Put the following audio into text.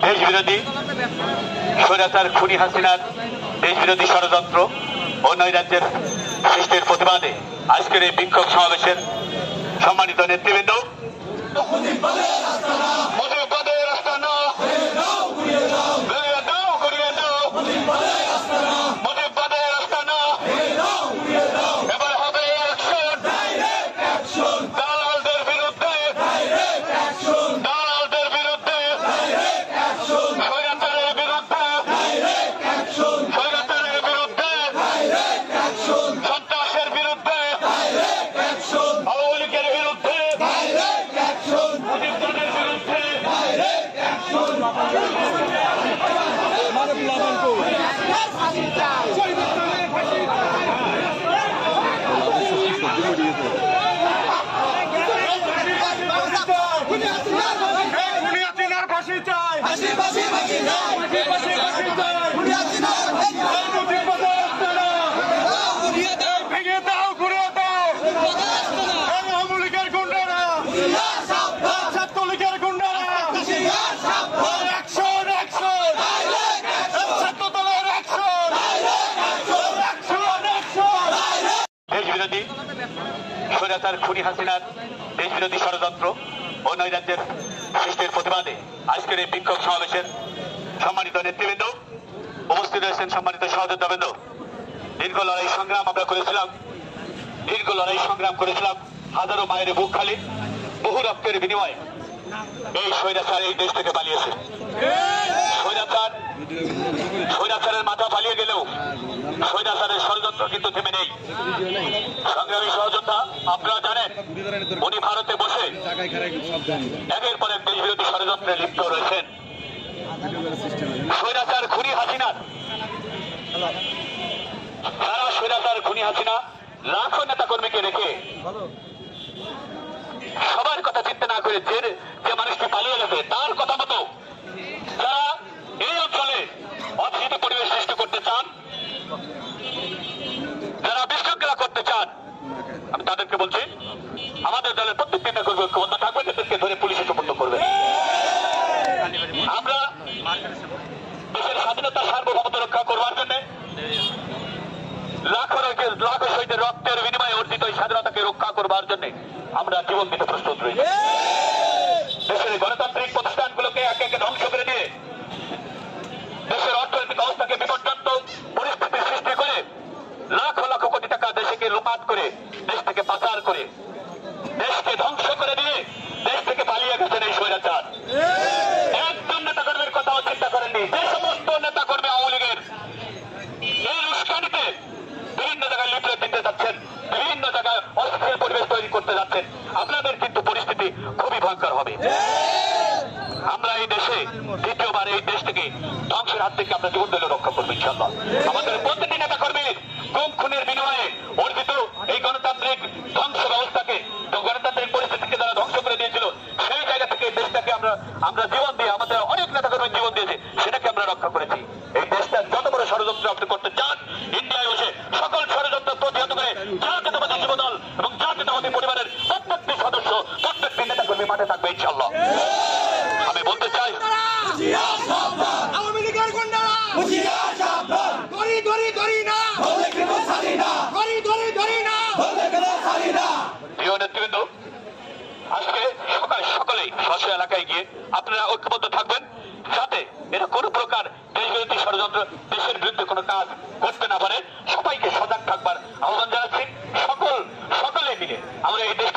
দেশ বিরোধী স্বৈরাচার খুনি হাসিনার দেশ বিরোধী ষড়যন্ত্র ও নৈরাজ্যের সৃষ্টির প্রতিবাদে আজকের এই বিক্ষোভ সমাবেশের সম্মানিত নেতৃবৃন্দ, স্বৈরাচার খুনি হাসিনার দেশ বিরোধী ষড়যন্ত্র ও নৈরাজ্যের সৃষ্টির প্রতিবাদে আজকের এই বিক্ষোভ সমাবেশের সম্মানিত নেতৃবৃন্দ, উপস্থিত রয়েছেন সম্মানিত সহযোদ্ধাবৃন্দ। দীর্ঘ লড়াই সংগ্রাম আমরা করেছিলাম, হাজারো মায়ের বুক খালি, বহু রক্তের বিনিময়ে এই স্বৈরাচার এই দেশ থেকে পালিয়েছে। স্বৈরাচারের মাথা পালিয়ে গেলেও স্বৈরাচারের ষড়যন্ত্র কিন্তু থেমে নেই। সংগ্রামী সহযোদ্ধা, আপনারা জানেন উনি ভারতে বসে একের পর এক দেশ বিরোধী ষড়যন্ত্রে লিপ্ত রয়েছেন। স্বৈরাচার খুনি হাসিনা লাখো নেতা কর্মীকে রেখে সবার কথা চিন্তা না করে যে মানুষটি পালিয়ে গেছে তার কথা মতো যারা এই অঞ্চলে অস্থিতি পরিবেশ সৃষ্টি করতে চান, যারা বিশৃঙ্খলা করতে চান, আমি তাদেরকে বলছি আমাদের দলের প্রত্যেক নেতা কর্মী ঐক্যবদ্ধ থাকবে, তাদেরকে ধরে পুলিশে সুপর্দ করবে। আমরা দেশের স্বাধীনতা সার্বভৌমত্ব রক্ষা করবার জন্য লাখো শহীদের রক্তের বিনিময়ে অর্জিত এই স্বাধীনতাকে রক্ষা করবার জন্য আমরা জীবন দিতে প্রস্তুত রয়েছি। দেশের গণতান্ত্রিক প্রতিষ্ঠানগুলোকে একে একে ধ্বংস করে দিয়ে দেশের অর্থনৈতিক অবস্থাকে বিপর্যস্ত পরিস্থিতি সৃষ্টি করে লাখো লাখো কোটি টাকা দেশকে লুপাট করে দেশ থেকে পাচার করে দেশকে ধ্বংস করে দিয়ে দেশ থেকে পালিয়ে গেছেন এই স্বৈরাচার। একজন নেতা কর্মীর কথাও চিন্তা করেননি। যে সমস্ত নেতা কর্মী আওয়ামী লীগের এই উস্কানিতে বিভিন্ন জায়গায় লিফলেট দিতে যাচ্ছেন, বিভিন্ন জায়গায় অস্থির পরিবেশ তৈরি করতে যাচ্ছেন, আপনাদের কিন্তু পরিস্থিতি খুবই ভয়ঙ্কর হবে। আমরা এই দেশে দ্বিতীয়বার এই দেশ থেকে ধ্বংসের হাত থেকে আমরা জীবন দিলে রক্ষা করবো ইনশাআল্লাহ। আমাদের প্রতিটি নেতা কর্মীর গুম খুনের বিনিময়ে অর্জিত এই গণতান্ত্রিক ধ্বংস ব্যবস্থাকে, গণতান্ত্রিক পরিস্থিতিকে যারা ধ্বংস করে দিয়েছিল সেই জায়গা থেকে দেশটাকে আমরা জীবন দিয়ে, আমাদের অনেক নেতা কর্মী জীবন দিয়েছে, সেটাকে আমরা রক্ষা করেছি। এই দেশটা যত বড় ষড়যন্ত্র আপনি করতে চান, ইন্ডিয়ায় বসে সকল ষড়যন্ত্র প্রতিহত করে জাতীয়তাবাদী যুবদল এবং জাতীয়তাবাদী পরিবারের প্রত্যেকটি সদস্য, প্রত্যেকটি নেতা কর্মী মাঠে থাকবে ইনশাআল্লাহ। আমি বলতে চাই প্রিয় নেতৃবৃন্দ, আজকে সকলেই স্ব এলাকায় গিয়ে আপনারা ঐক্যবদ্ধ থাকবেন যাতে এরা কোনো প্রকার দেশ বিরোধী ষড়যন্ত্র দেশের বিরুদ্ধে কোনো কাজ করতে না পারে। সবাইকে সজাগ থাকবার আহ্বান জানাচ্ছি। সকলে মিলে আমরা এই দেশ